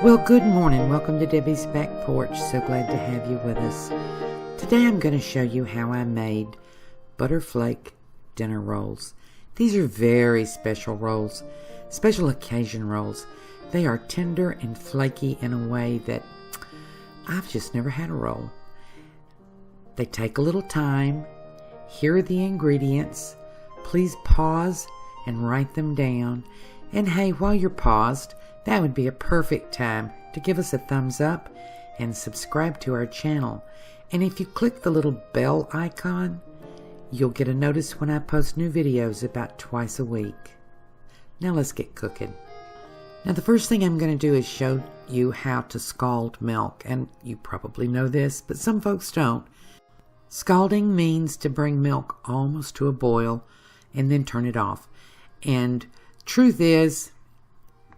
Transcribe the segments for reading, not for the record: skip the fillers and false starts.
Well, good morning. Welcome to Debbie's Back Porch. So glad to have you with us. Today I'm going to show you how I made Butterflake dinner rolls. These are very special rolls, special occasion rolls. They are tender and flaky in a way that I've just never had a roll. They take a little time. Here are the ingredients. Please pause and write them down. And hey, while you're paused, that would be a perfect time to give us a thumbs up and subscribe to our channel. And if you click the little bell icon, you'll get a notice when I post new videos about twice a week. Now let's get cooking. Now the first thing I'm going to do is show you how to scald milk. And you probably know this, but some folks don't. Scalding means to bring milk almost to a boil and then turn it off. And truth is,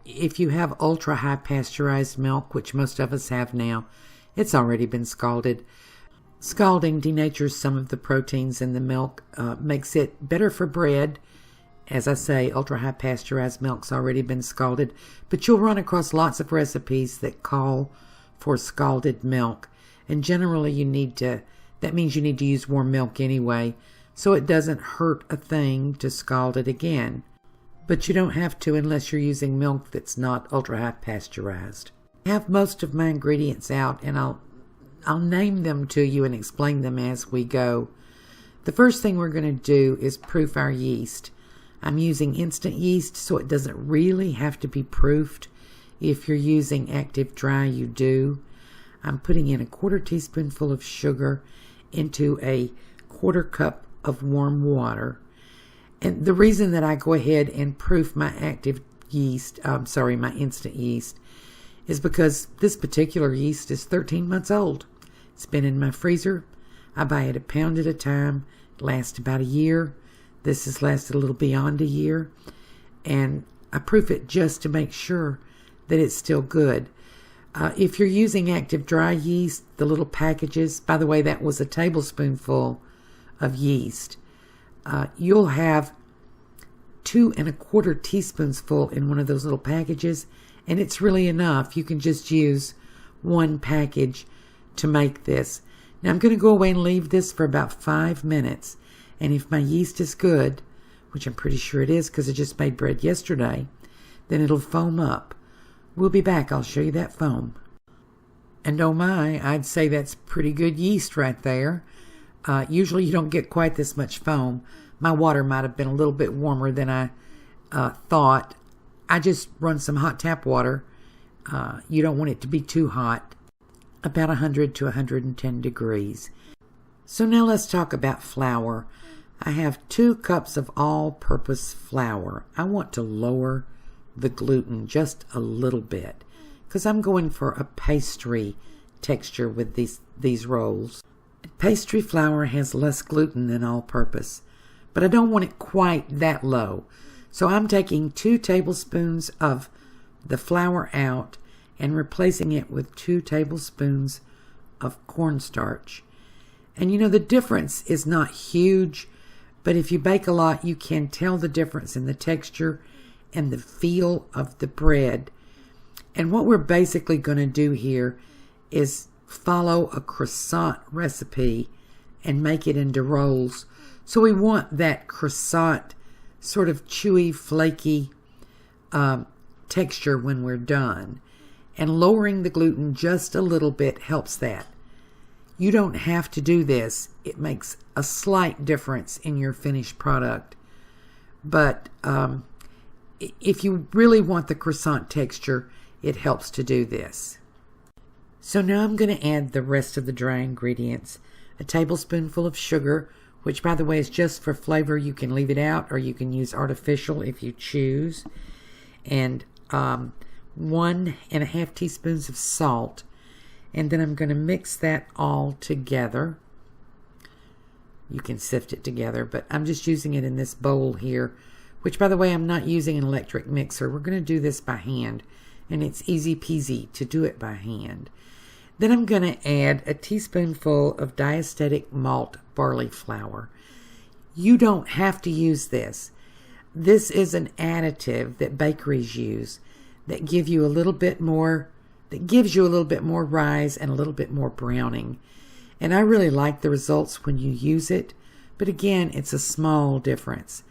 if you have ultra-high pasteurized milk, which most of us have now, it's already been scalded. Scalding denatures some of the proteins in the milk, makes it better for bread. As I say, ultra-high pasteurized milk's already been scalded, but you'll run across lots of recipes that call for scalded milk. And generally that means you need to use warm milk anyway, so it doesn't hurt a thing to scald it again. But you don't have to unless you're using milk that's not ultra-high pasteurized. I have most of my ingredients out, and I'll name them to you and explain them as we go. The first thing we're going to do is proof our yeast. I'm using instant yeast, so it doesn't really have to be proofed. If you're using active dry, you do. I'm putting in a 1/4 teaspoonful of sugar into a 1/4 cup of warm water. And the reason that I go ahead and proof my my instant yeast, is because this particular yeast is 13 months old. It's been in my freezer. I buy it a pound at a time. It lasts about a year. This has lasted a little beyond a year. And I proof it just to make sure that it's still good. If you're using active dry yeast, the little packages, by the way, that was a tablespoonful of yeast. You'll have 2 1/4 teaspoons full in one of those little packages, and it's really enough. You can just use one package to make this. Now I'm going to go away and leave this for about 5 minutes, and if my yeast is good, which I'm pretty sure it is because I just made bread yesterday, then it'll foam up. We'll be back. I'll show you that foam. And oh my, I'd say that's pretty good yeast right there. Usually you don't get quite this much foam. My water might have been a little bit warmer than I thought. I just run some hot tap water. You don't want it to be too hot. About 100 to 110 degrees. So now let's talk about flour. I have 2 cups of all-purpose flour. I want to lower the gluten just a little bit because I'm going for a pastry texture with these rolls. Pastry flour has less gluten than all-purpose, but I don't want it quite that low. So I'm taking 2 tablespoons of the flour out and replacing it with 2 tablespoons of cornstarch. And you know, the difference is not huge, but if you bake a lot, you can tell the difference in the texture and the feel of the bread. And what we're basically going to do here is follow a croissant recipe and make it into rolls. So we want that croissant sort of chewy, flaky texture when we're done. And lowering the gluten just a little bit helps that. You don't have to do this. It makes a slight difference in your finished product. But if you really want the croissant texture, it helps to do this. So now I'm going to add the rest of the dry ingredients. A tablespoonful of sugar, which by the way is just for flavor. You can leave it out or you can use artificial if you choose. And 1½ teaspoons of salt. And then I'm going to mix that all together. You can sift it together, but I'm just using it in this bowl here, which by the way, I'm not using an electric mixer. We're going to do this by hand, and it's easy peasy to do it by hand. Then I'm going to add a teaspoonful of diastatic malt barley flour. You don't have to use this. This is an additive that bakeries use that give you a little bit more that gives you a little bit more rise and a little bit more browning. And I really like the results when you use it, but again, it's a small difference.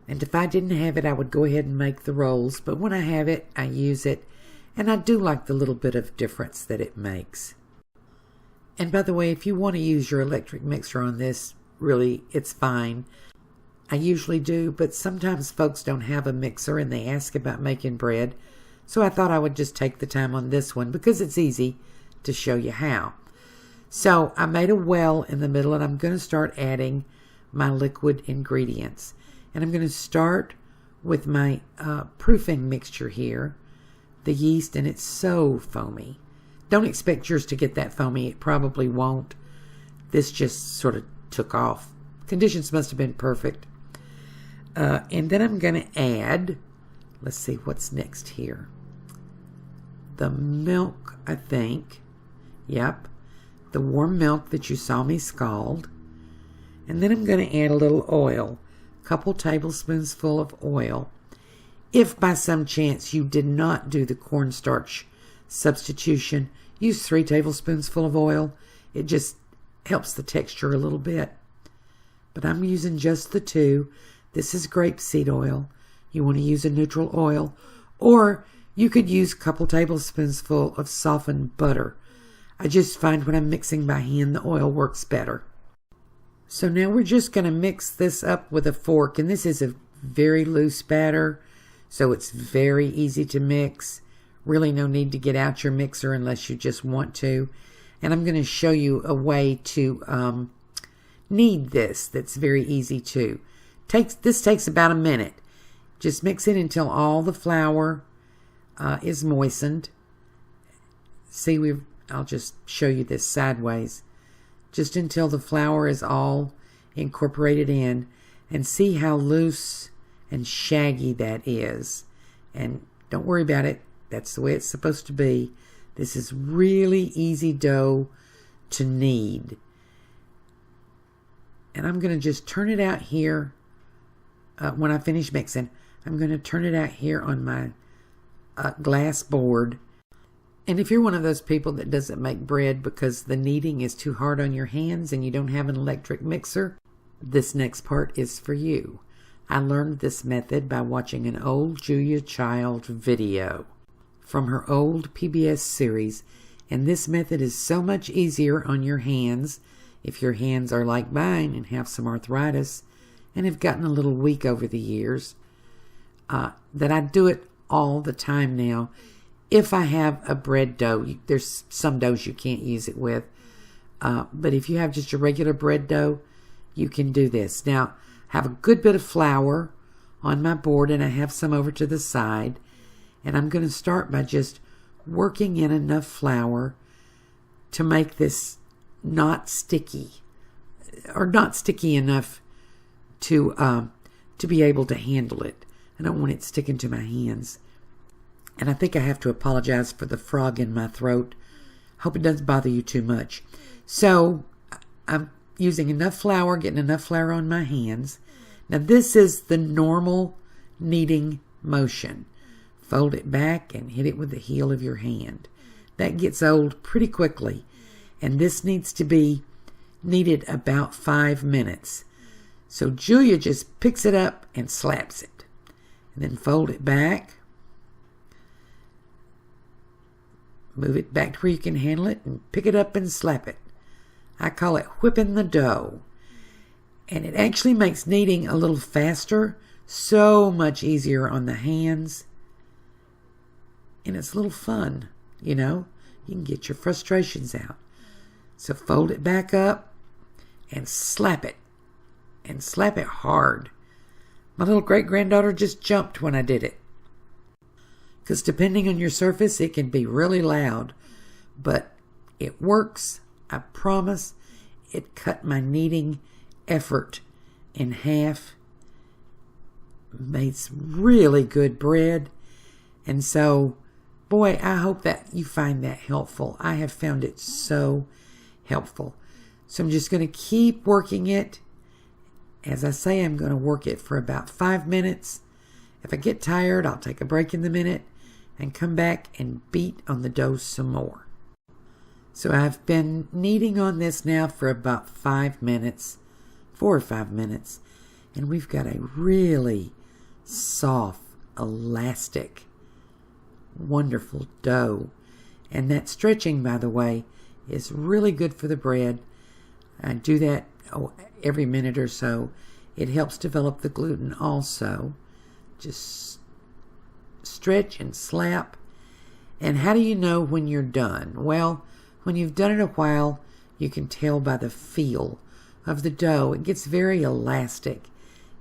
And if I didn't have it, I would go ahead and make the rolls, but when I have it, I use it, and I do like the little bit of difference that it makes. And by the way, if you want to use your electric mixer on this, really, it's fine. I usually do, but sometimes folks don't have a mixer and they ask about making bread, so I thought I would just take the time on this one because it's easy to show you how. So I made a well in the middle, and I'm going to start adding my liquid ingredients. And I'm going to start with my proofing mixture here, the yeast, and it's so foamy. Don't expect yours to get that foamy. It probably won't. This just sort of took off. Conditions must have been perfect. And then I'm going to add, let's see what's next here. The milk, I think. Yep. The warm milk that you saw me scald. And then I'm going to add a little oil. A couple tablespoons full of oil. If by some chance you did not do the cornstarch substitution, use 3 tablespoons full of oil. It just helps the texture a little bit. But I'm using just the 2. This is grapeseed oil. You want to use a neutral oil, or you could use a couple tablespoons full of softened butter. I just find when I'm mixing by hand, the oil works better. So now we're just going to mix this up with a fork, and this is a very loose batter, so it's very easy to mix. Really no need to get out your mixer unless you just want to. And I'm going to show you a way to knead this that's very easy too. This takes about a minute. Just mix it until all the flour is moistened. See, I'll just show you this sideways. Just until the flour is all incorporated in, and see how loose and shaggy that is. And don't worry about it. That's the way it's supposed to be. This is really easy dough to knead. And I'm going to just turn it out here when I finish mixing. I'm going to turn it out here on my glass board. And if you're one of those people that doesn't make bread because the kneading is too hard on your hands and you don't have an electric mixer, this next part is for you. I learned this method by watching an old Julia Child video from her old PBS series, and this method is so much easier on your hands if your hands are like mine and have some arthritis and have gotten a little weak over the years, that I do it all the time now. If I have a bread dough, there's some doughs you can't use it with, but if you have just a regular bread dough, you can do this. Now, I have a good bit of flour on my board, and I have some over to the side, and I'm going to start by just working in enough flour to make this not sticky, or not sticky enough to be able to handle it. I don't want it sticking to my hands. And I think I have to apologize for the frog in my throat. Hope it doesn't bother you too much. So I'm using enough flour, getting enough flour on my hands. Now this is the normal kneading motion. Fold it back and hit it with the heel of your hand. That gets old pretty quickly. And this needs to be kneaded about 5 minutes. So Julia just picks it up and slaps it. And then fold it back. Move it back to where you can handle it and pick it up and slap it. I call it whipping the dough. And it actually makes kneading a little faster, so much easier on the hands. And it's a little fun, you know. You can get your frustrations out. So fold it back up and slap it. And slap it hard. My little great-granddaughter just jumped when I did it. Because depending on your surface, it can be really loud. But it works. I promise. It cut my kneading effort in half. Made some really good bread. And so, boy, I hope that you find that helpful. I have found it so helpful. So I'm just going to keep working it. As I say, I'm going to work it for about 5 minutes. If I get tired, I'll take a break in the minute and come back and beat on the dough some more. So I've been kneading on this now for about 5 minutes, 4 or 5 minutes, and we've got a really soft, elastic, wonderful dough. And that stretching, by the way, is really good for the bread. I do that every minute or so. It helps develop the gluten also. Just stretch and slap. And how do you know when you're done? Well, when you've done it a while, you can tell by the feel of the dough. It gets very elastic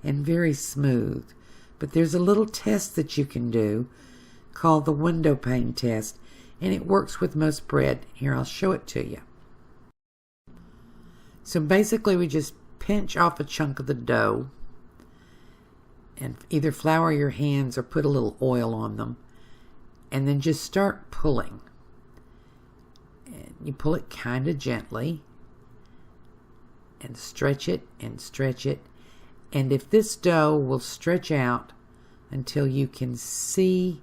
and very smooth. But there's a little test that you can do called the window pane test, and it works with most bread. Here, I'll show it to you. So basically, we just pinch off a chunk of the dough and either flour your hands or put a little oil on them, and then just start pulling. And you pull it kind of gently and stretch it and stretch it. And if this dough will stretch out until you can see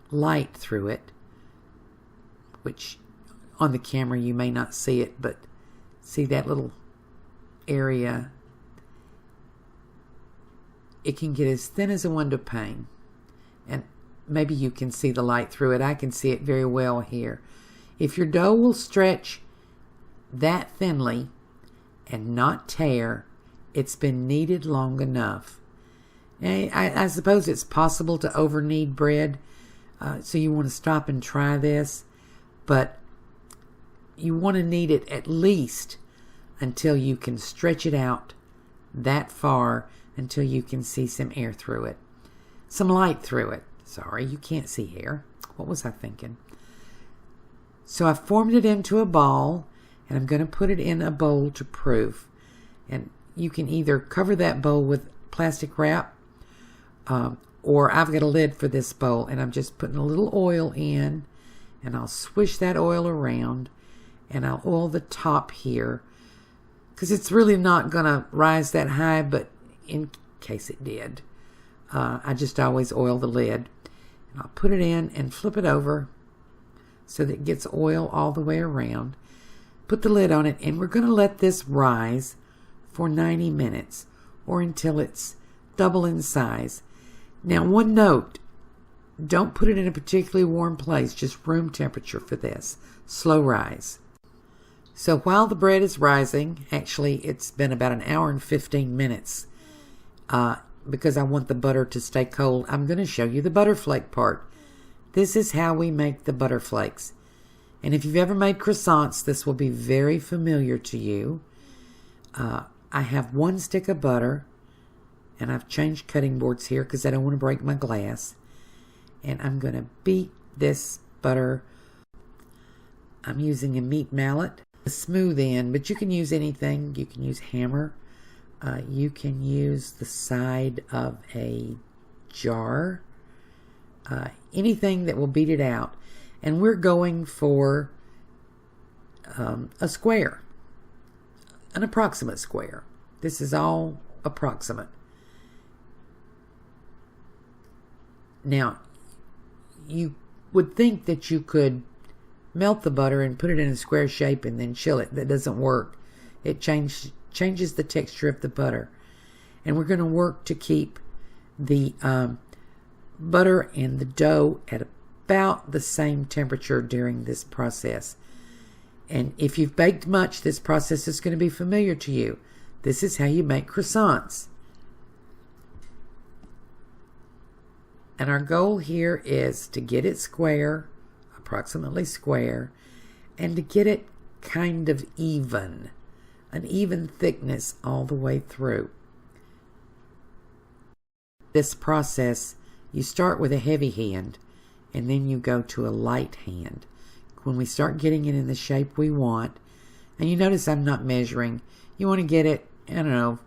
light through it, which on the camera you may not see it, but see that little area? It can get as thin as a window pane, and maybe you can see the light through it. I can see it very well here. If your dough will stretch that thinly and not tear, it's been kneaded long enough. I suppose it's possible to over knead bread, so you want to stop and try this, but you want to knead it at least until you can stretch it out that far, until you can see some air through it. Some light through it. Sorry, you can't see air. What was I thinking? So I formed it into a ball, and I'm going to put it in a bowl to proof. And you can either cover that bowl with plastic wrap, or I've got a lid for this bowl, and I'm just putting a little oil in, and I'll swish that oil around, and I'll oil the top here, because it's really not going to rise that high, but in case it did, I just always oil the lid. And I'll put it in and flip it over so that it gets oil all the way around. Put the lid on it, and we're going to let this rise for 90 minutes or until it's double in size. Now, one note, don't put it in a particularly warm place, just room temperature for this. Slow rise. So while the bread is rising, actually it's been about an hour and 15 minutes, because I want the butter to stay cold, I'm going to show you the butterflake part. This is how we make the butterflakes. And if you've ever made croissants, this will be very familiar to you. I have 1 stick of butter, and I've changed cutting boards here because I don't want to break my glass. And I'm going to beat this butter. I'm using a meat mallet, a smooth end, but you can use anything. You can use hammer. You can use the side of a jar. Anything that will beat it out. And we're going for a square, an approximate square. This is all approximate. Now, you would think that you could melt the butter and put it in a square shape and then chill it. That doesn't work. It changes the texture of the butter. And we're going to work to keep the butter and the dough at about the same temperature during this process. And if you've baked much, this process is going to be familiar to you. This is how you make croissants. And our goal here is to get it square, approximately square, and to get it kind of even, an even thickness all the way through. This process, you start with a heavy hand, and then you go to a light hand. When we start getting it in the shape we want, and you notice I'm not measuring, you want to get it, I don't know,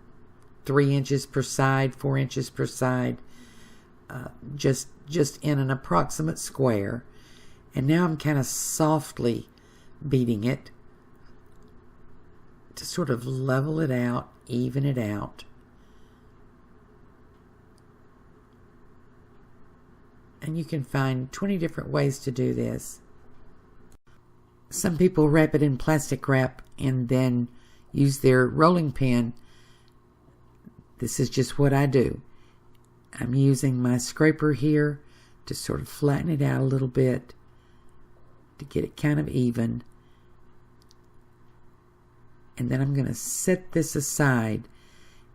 3 inches per side, 4 inches per side, just in an approximate square. And now I'm kind of softly beating it to sort of level it out, even it out. And you can find 20 different ways to do this. Some people wrap it in plastic wrap and then use their rolling pin. This is just what I do. I'm using my scraper here to sort of flatten it out a little bit to get it kind of even. And then I'm going to set this aside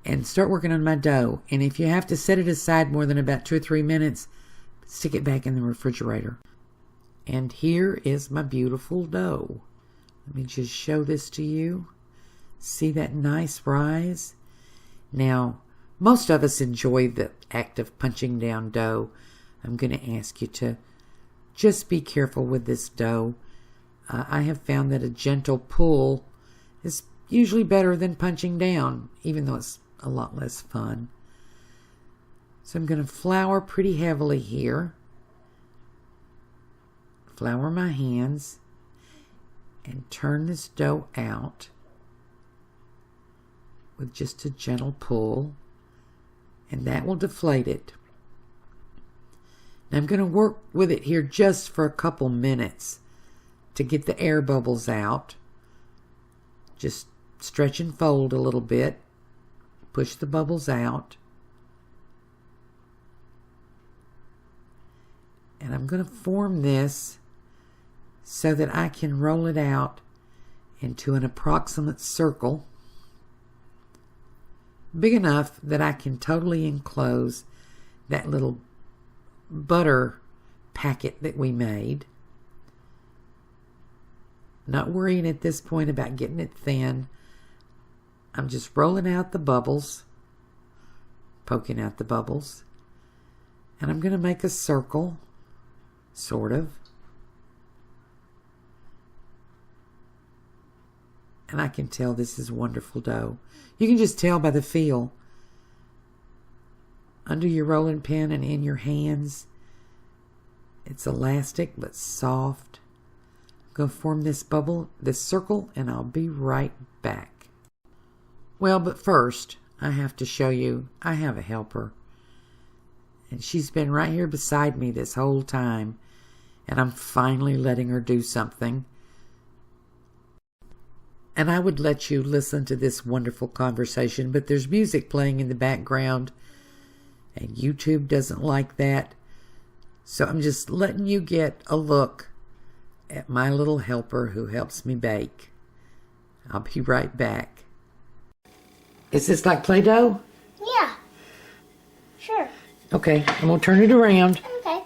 and start working on my dough. And if you have to set it aside more than about 2 or 3 minutes, stick it back in the refrigerator. And here is my beautiful dough. Let me just show this to you. See that nice rise? Now, most of us enjoy the act of punching down dough. I'm going to ask you to just be careful with this dough. I have found that a gentle pull is usually better than punching down, even though it's a lot less fun. So I'm going to flour pretty heavily here. Flour my hands and turn this dough out with just a gentle pull, and that will deflate it. Now I'm going to work with it here just for a couple minutes to get the air bubbles out. Just stretch and fold a little bit, push the bubbles out. And I'm going to form this so that I can roll it out into an approximate circle, big enough that I can totally enclose that little butter packet that we made. Not worrying at this point about getting it thin. I'm just rolling out the bubbles, poking out the bubbles, and I'm going to make a circle, sort of. And I can tell this is wonderful dough. You can just tell by the feel. Under your rolling pin and in your hands, it's elastic but soft. I'm going to form this bubble, this circle, and I'll be right back. Well, but first, I have to show you I have a helper. And she's been right here beside me this whole time. And I'm finally letting her do something. And I would let you listen to this wonderful conversation, but there's music playing in the background, and YouTube doesn't like that. So I'm just letting you get a look at my little helper who helps me bake. I'll be right back. Is this like Play-Doh? Yeah. Sure. Okay, I'm going to turn it around. Okay.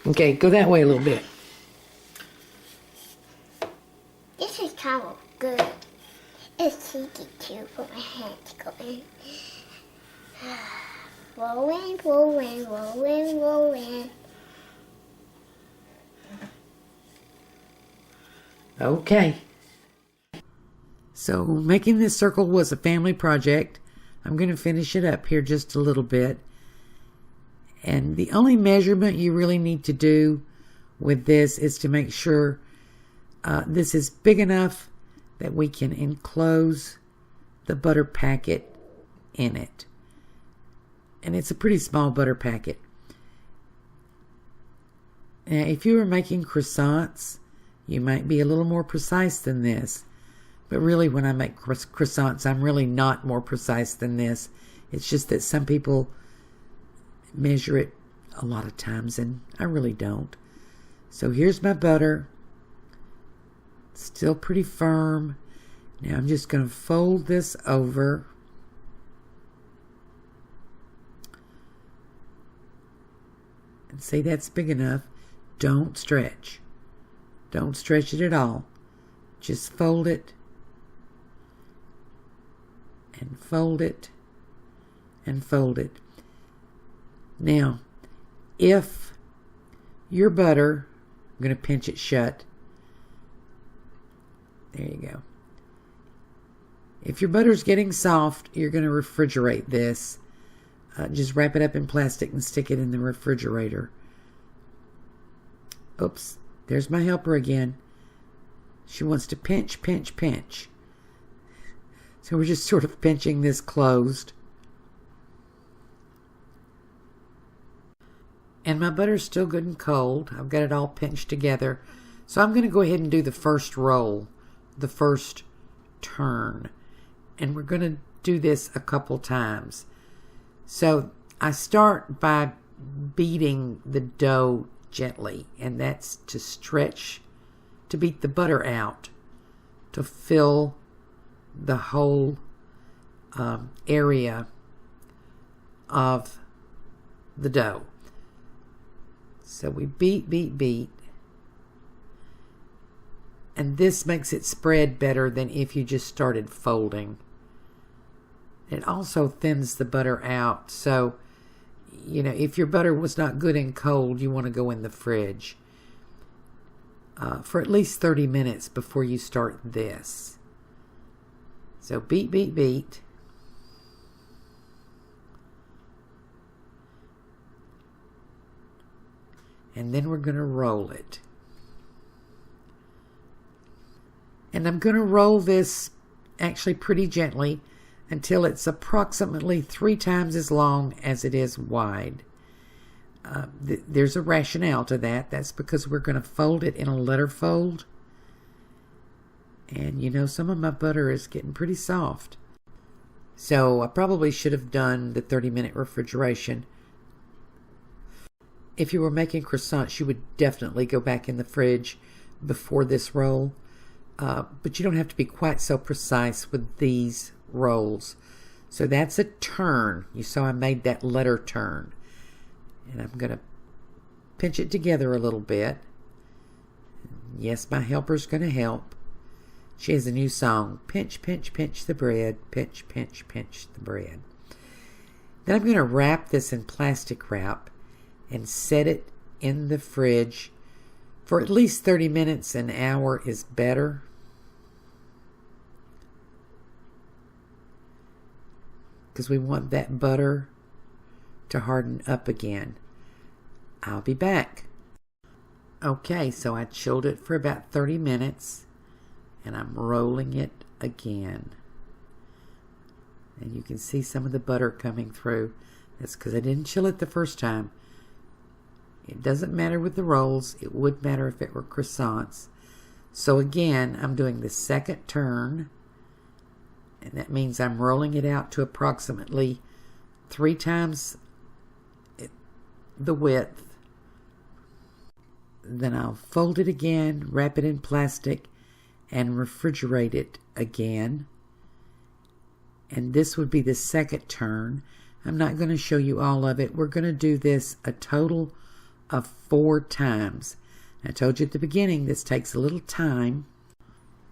Okay, go that way a little bit. This is kind of good. It's cheeky too for my hand to go in. Rolling, rolling, rolling, rolling. Okay. So making this circle was a family project. I'm going to finish it up here just a little bit. And the only measurement you really need to do with this is to make sure this is big enough that we can enclose the butter packet in it. And it's a pretty small butter packet. Now, if you were making croissants, you might be a little more precise than this. But really, when I make croissants, I'm really not more precise than this. It's just that some people measure it a lot of times, and I really don't. So here's my butter. Still pretty firm. Now I'm just going to fold this over. And see, that's big enough. Don't stretch. Don't stretch it at all. Just fold it. And fold it. And fold it. Now, if your butter, I'm going to pinch it shut. There you go. If your butter's getting soft, you're going to refrigerate this. Just wrap it up in plastic and stick it in the refrigerator. Oops, there's my helper again. She wants to pinch, pinch, pinch. So we're just sort of pinching this closed. And my butter's still good and cold. I've got it all pinched together. So I'm going to go ahead and do the first roll, the first turn. And we're going to do this a couple times. So I start by beating the dough gently, and that's to stretch, to beat the butter out, to fill the whole area of the dough. So we beat, and this makes it spread better than if you just started folding. It also thins the butter out, so if your butter was not good and cold, you want to go in the fridge for at least 30 minutes before you start this. So beat. And then we're going to roll it. And I'm going to roll this actually pretty gently until it's approximately 3 times as long as it is wide. There's a rationale to that. That's because we're going to fold it in a letter fold. And some of my butter is getting pretty soft. So I probably should have done the 30-minute refrigeration. If you were making croissants, you would definitely go back in the fridge before this roll. But you don't have to be quite so precise with these rolls. So that's a turn. You saw I made that letter turn. And I'm going to pinch it together a little bit. Yes, my helper's going to help. She has a new song. Pinch, pinch, pinch the bread. Pinch, pinch, pinch the bread. Then I'm going to wrap this in plastic wrap and set it in the fridge for at least 30 minutes. An hour is better. Because we want that butter to harden up again. I'll be back. Okay, so I chilled it for about 30 minutes and I'm rolling it again. And you can see some of the butter coming through. That's because I didn't chill it the first time. It doesn't matter with the rolls. It would matter if it were croissants. So again, I'm doing the second turn. And that means I'm rolling it out to approximately 3 times the width. Then I'll fold it again, wrap it in plastic, and refrigerate it again. And this would be the second turn. I'm not going to show you all of it. We're going to do this a total of 4 times. I told you at the beginning this takes a little time,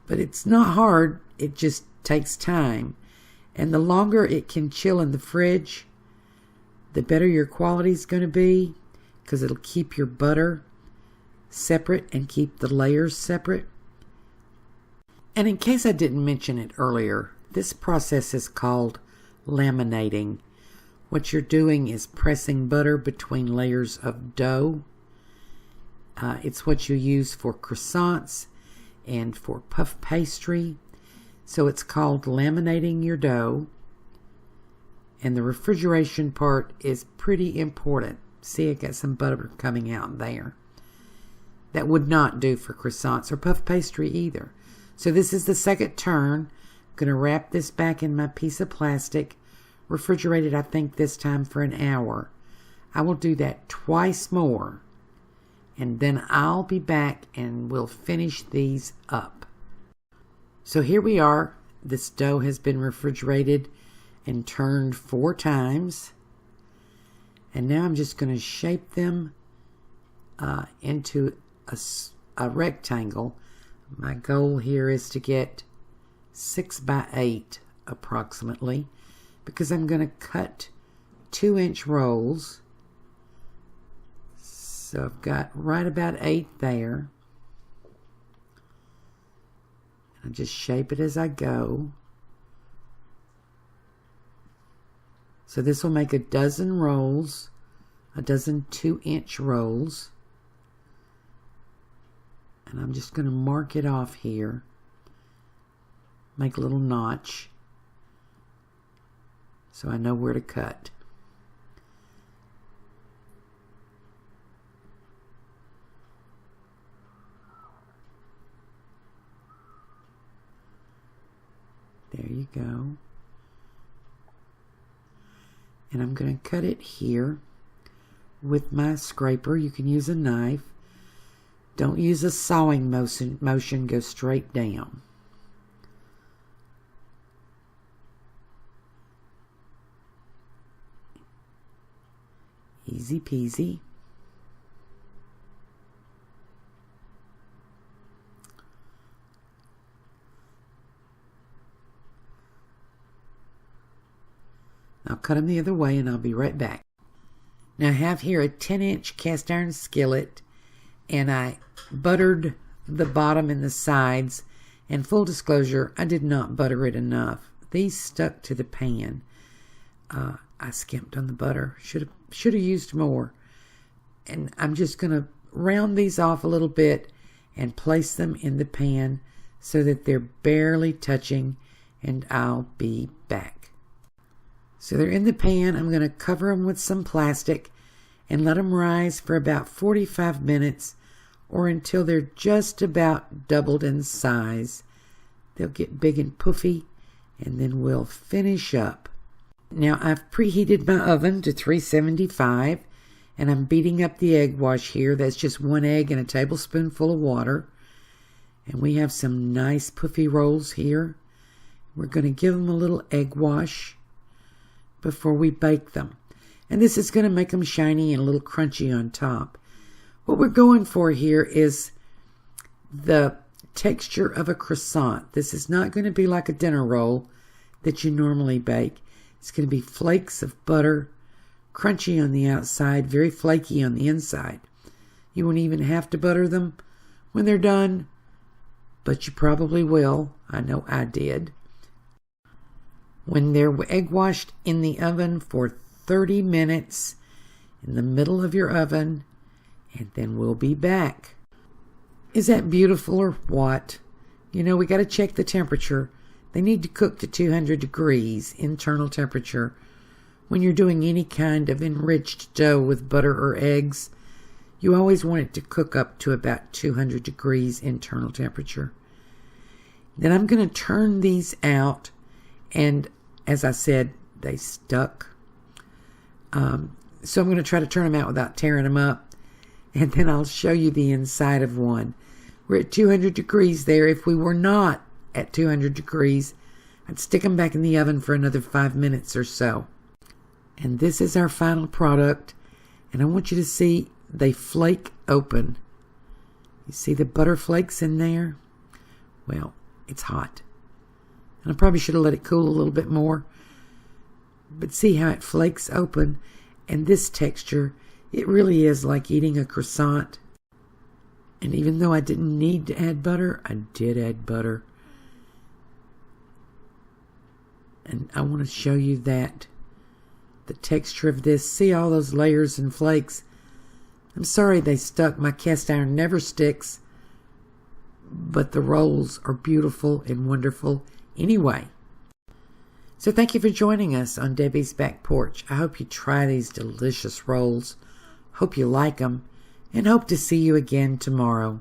but it's not hard. It just takes time. And the longer it can chill in the fridge, the better your quality is going to be, because it'll keep your butter separate and keep the layers separate. And in case I didn't mention it earlier, this process is called laminating. What you're doing is pressing butter between layers of dough. It's what you use for croissants and for puff pastry. So it's called laminating your dough. And the refrigeration part is pretty important. See, I got some butter coming out there. That would not do for croissants or puff pastry either. So this is the second turn. I'm going to wrap this back in my piece of plastic. Refrigerate it, I think, this time for an hour. I will do that twice more. And then I'll be back and we'll finish these up. So here we are. This dough has been refrigerated and turned 4 times. And now I'm just going to shape them into a rectangle. My goal here is to get 6 by 8 approximately, because I'm going to cut 2-inch rolls. So I've got right about 8 there. I just shape it as I go. So this will make a dozen rolls, a dozen 2-inch rolls. And I'm just going to mark it off here. Make a little notch so I know where to cut. you go. And I'm going to cut it here with my scraper. You can use a knife. Don't use a sawing motion. Go straight down. Easy peasy. I'll cut them the other way and I'll be right back. Now I have here a 10-inch cast iron skillet, and I buttered the bottom and the sides, and full disclosure, I did not butter it enough. These stuck to the pan. I skimped on the butter. Should have used more. And I'm just going to round these off a little bit and place them in the pan so that they're barely touching, and I'll be back. So they're in the pan. I'm going to cover them with some plastic and let them rise for about 45 minutes or until they're just about doubled in size. They'll get big and puffy, and then we'll finish up. Now I've preheated my oven to 375, and I'm beating up the egg wash here. That's just 1 egg and a tablespoonful of water. And we have some nice puffy rolls here. We're going to give them a little egg wash before we bake them. And this is going to make them shiny and a little crunchy on top. What we're going for here is the texture of a croissant. This is not going to be like a dinner roll that you normally bake. It's going to be flakes of butter, crunchy on the outside, very flaky on the inside. You won't even have to butter them when they're done, but you probably will. I know I did. When they're egg washed in the oven for 30 minutes in the middle of your oven, and then we'll be back. Is that beautiful or what? You know, we got to check the temperature. They need to cook to 200 degrees internal temperature. When you're doing any kind of enriched dough with butter or eggs, you always want it to cook up to about 200 degrees internal temperature. Then I'm going to turn these out, and as I said, they stuck. So I'm going to try to turn them out without tearing them up, and then I'll show you the inside of one. We're at 200 degrees there. If we were not at 200 degrees, I'd stick them back in the oven for another 5 minutes or so. And this is our final product, and I want you to see they flake open. You see the butter flakes in there? Well, it's hot. And I probably should have let it cool a little bit more. But see how it flakes open, and this texture, it really is like eating a croissant. And even though I didn't need to add butter, I did add butter. And I want to show you that. The texture of this. See all those layers and flakes? I'm sorry they stuck. My cast iron never sticks. But the rolls are beautiful and wonderful anyway. So thank you for joining us on Debbie's Back Porch. I hope you try these delicious rolls. Hope you like them. And hope to see you again tomorrow.